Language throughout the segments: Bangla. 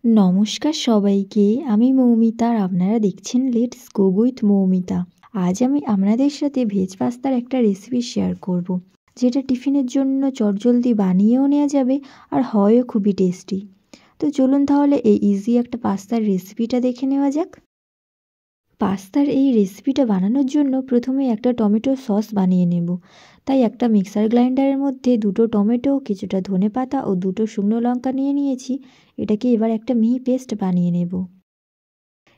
নমস্কার সবাইকে, আমি মৌমিতা আর আপনারা দেখছেন লেটস গো উইথ মৌমিতা। আজ আমি আপনাদের সাথে ভেজ পাস্তার একটা রেসিপি শেয়ার করব, যেটা টিফিনের জন্য চটজলদি বানিয়েও নেওয়া যাবে আর হয়ও খুবই টেস্টি। তো চলুন তাহলে এই ইজি একটা পাস্তার রেসিপিটা দেখে নেওয়া যাক। পাস্তার এই রেসিপিটা বানানোর জন্য প্রথমে একটা টমেটো সস বানিয়ে নেব। তাই একটা মিক্সার গ্রাইন্ডারের মধ্যে 2টো টমেটো, কিছুটা ধনেপাতা ও 2টো শুকনো লঙ্কা নিয়ে নিয়েছি। এটাকে এবার একটা মিহি পেস্ট বানিয়ে নেব।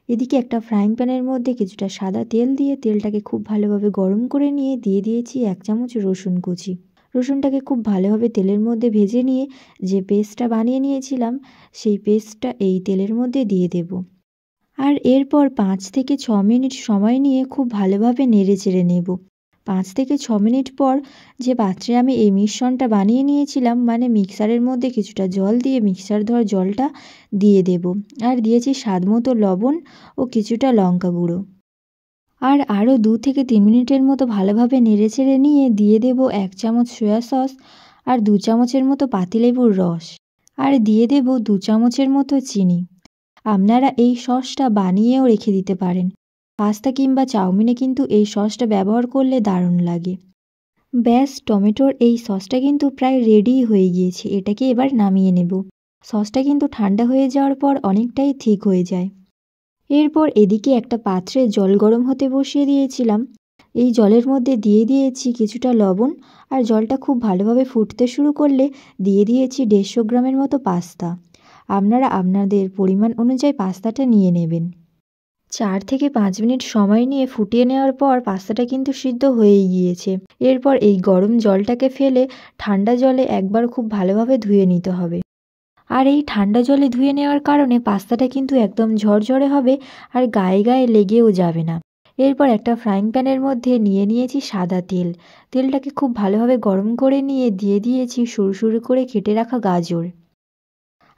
এদিকে একটা ফ্রাইং প্যানের মধ্যে কিছুটা সাদা তেল দিয়ে তেলটাকে খুব ভালোভাবে গরম করে নিয়ে দিয়ে দিয়েছি 1 চামচ রসুন কুচি। রসুনটাকে খুব ভালোভাবে তেলের মধ্যে ভেজে নিয়ে যে পেস্টটা বানিয়ে নিয়েছিলাম সেই পেস্টটা এই তেলের মধ্যে দিয়ে দেব। আর এরপর 5 থেকে 6 মিনিট সময় নিয়ে খুব ভালোভাবে নেড়েচেড়ে নেব। 5 থেকে 6 মিনিট পর যে পাত্রে আমি এই মিশ্রণটা বানিয়ে নিয়েছিলাম, মানে মিক্সারের মধ্যে কিছুটা জল দিয়ে মিক্সার ধোয়া জলটা দিয়ে দেব। আর দিয়েছি স্বাদমতো লবণ ও কিছুটা লঙ্কা গুঁড়ো। আর আরও 2 থেকে 3 মিনিটের মতো ভালোভাবে নেড়েচেড়ে নিয়ে দিয়ে দেব 1 চামচ সয়া সস আর 2 চামচের মতো পাতিলেবুর রস। আর দিয়ে দেব 2 চামচের মতো চিনি। আপনারা এই সসটা বানিয়েও রেখে দিতে পারেন। পাস্তা কিংবা চাউমিনে কিন্তু এই সসটা ব্যবহার করলে দারুণ লাগে। ব্যাস, টমেটোর এই সসটা কিন্তু প্রায় রেডিই হয়ে গিয়েছে। এটাকে এবার নামিয়ে নেব। সসটা কিন্তু ঠান্ডা হয়ে যাওয়ার পর অনেকটাই ঠিক হয়ে যায়। এরপর এদিকে একটা পাত্রে জল গরম হতে বসিয়ে দিয়েছিলাম। এই জলের মধ্যে দিয়ে দিয়েছি কিছুটা লবণ, আর জলটা খুব ভালোভাবে ফুটতে শুরু করলে দিয়ে দিয়েছি 150 গ্রামের মতো পাস্তা। আপনারা আপনাদের পরিমাণ অনুযায়ী পাস্তাটা নিয়ে নেবেন। 4 থেকে 5 মিনিট সময় নিয়ে ফুটিয়ে নেওয়ার পর পাস্তাটা কিন্তু সিদ্ধ হয়েই গিয়েছে। এরপর এই গরম জলটাকে ফেলে ঠান্ডা জলে একবার খুব ভালোভাবে ধুয়ে নিতে হবে। আর এই ঠান্ডা জলে ধুয়ে নেওয়ার কারণে পাস্তাটা কিন্তু একদম ঝরঝরে হবে আর গায়ে গায়ে লেগেও যাবে না। এরপর একটা ফ্রাইং প্যানের মধ্যে নিয়ে নিয়েছি সাদা তেল। তেলটাকে খুব ভালোভাবে গরম করে নিয়ে দিয়ে দিয়েছি সরু সরু করে কেটে রাখা গাজর।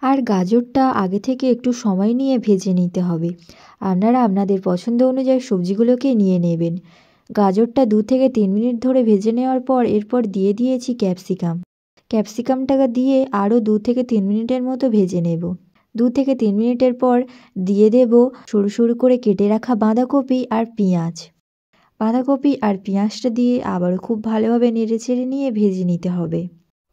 আর গাজরটা আগে থেকে একটু সময় নিয়ে ভেজে নিতে হবে। আপনারা আপনাদের পছন্দ অনুযায়ী সবজিগুলোকে নিয়ে নেবেন। গাজরটা 2 থেকে 3 মিনিট ধরে ভেজে নেওয়ার পর এরপর দিয়ে দিয়েছি ক্যাপসিকাম। ক্যাপসিকামটাকে দিয়ে আরও 2 থেকে 3 মিনিটের মতো ভেজে নেব। 2 থেকে 3 মিনিটের পর দিয়ে দেব সরু সরু করে কেটে রাখা বাঁধাকপি আর পেঁয়াজ। বাঁধাকপি আর পেঁয়াজটা দিয়ে আবারও খুব ভালোভাবে নেড়েচেড়ে নিয়ে ভেজে নিতে হবে।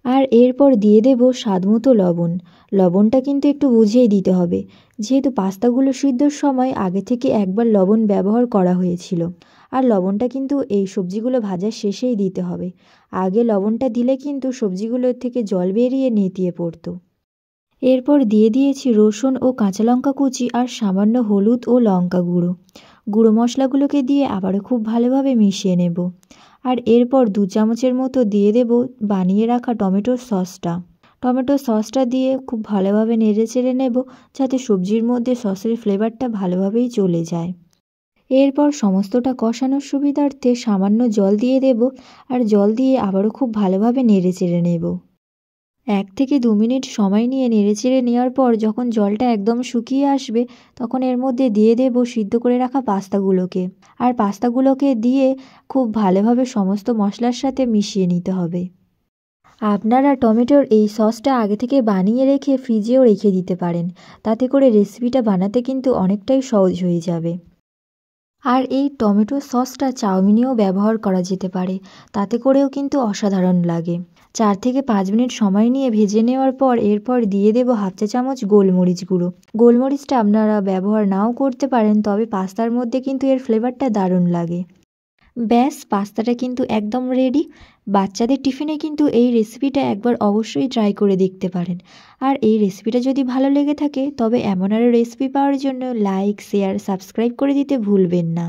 আর এরপর দিয়ে দেব স্বাদমতো লবণ। লবণটা কিন্তু একটু বুঝেই দিতে হবে, যেহেতু পাস্তাগুলো সিদ্ধর সময় আগে থেকে একবার লবণ ব্যবহার করা হয়েছিল। আর লবণটা কিন্তু এই সবজিগুলো ভাজার শেষেই দিতে হবে। আগে লবণটা দিলে কিন্তু সবজিগুলোর থেকে জল বেরিয়ে নেতিয়ে পড়তো। এরপর দিয়ে দিয়েছি রসুন ও কাঁচা লঙ্কা কুচি আর সামান্য হলুদ ও লঙ্কা গুঁড়ো। গুঁড়ো মশলাগুলোকে দিয়ে আবারও খুব ভালোভাবে মিশিয়ে নেব। আর এরপর 2 চামচের মতো দিয়ে দেব বানিয়ে রাখা টমেটোর সসটা। টমেটোর সসটা দিয়ে খুব ভালোভাবে নেড়েচেড়ে নেব, যাতে সবজির মধ্যে সসের ফ্লেভারটা ভালোভাবেই চলে যায়। এরপর সমস্তটা কষানোর সুবিধার্থে সামান্য জল দিয়ে দেব, আর জল দিয়ে আবারও খুব ভালোভাবে নেড়েচেড়ে নেব। 1 থেকে 2 মিনিট সময় নিয়ে নেড়েচেড়ে নেওয়ার পর যখন জলটা একদম শুকিয়ে আসবে, তখন এর মধ্যে দিয়ে দেব সিদ্ধ করে রাখা পাস্তাগুলোকে। আর পাস্তাগুলোকে দিয়ে খুব ভালোভাবে সমস্ত মশলার সাথে মিশিয়ে নিতে হবে। আপনারা টমেটোর এই সসটা আগে থেকে বানিয়ে রেখে ফ্রিজেও রেখে দিতে পারেন। তাতে করে রেসিপিটা বানাতে কিন্তু অনেকটাই সহজ হয়ে যাবে। আর এই টমেটো সসটা চাউমিনেও ব্যবহার করা যেতে পারে, তাতে করেও কিন্তু অসাধারণ লাগে। 4 থেকে 5 মিনিট সময় নিয়ে ভেজে নেওয়ার পর এরপর দিয়ে দেব 1/2 চা চামচ গোলমরিচ গুঁড়ো। গোলমরিচটা আপনারা ব্যবহার নাও করতে পারেন, তবে পাস্তার মধ্যে কিন্তু এর ফ্লেভারটা দারুণ লাগে। ব্যাস, পাস্তাটা কিন্তু একদম রেডি। বাচ্চাদের টিফিনে কিন্তু এই রেসিপিটা একবার অবশ্যই ট্রাই করে দেখতে পারেন। আর এই রেসিপিটা যদি ভালো লেগে থাকে তবে এমন আরও রেসিপি পাওয়ার জন্য লাইক, শেয়ার, সাবস্ক্রাইব করে দিতে ভুলবেন না।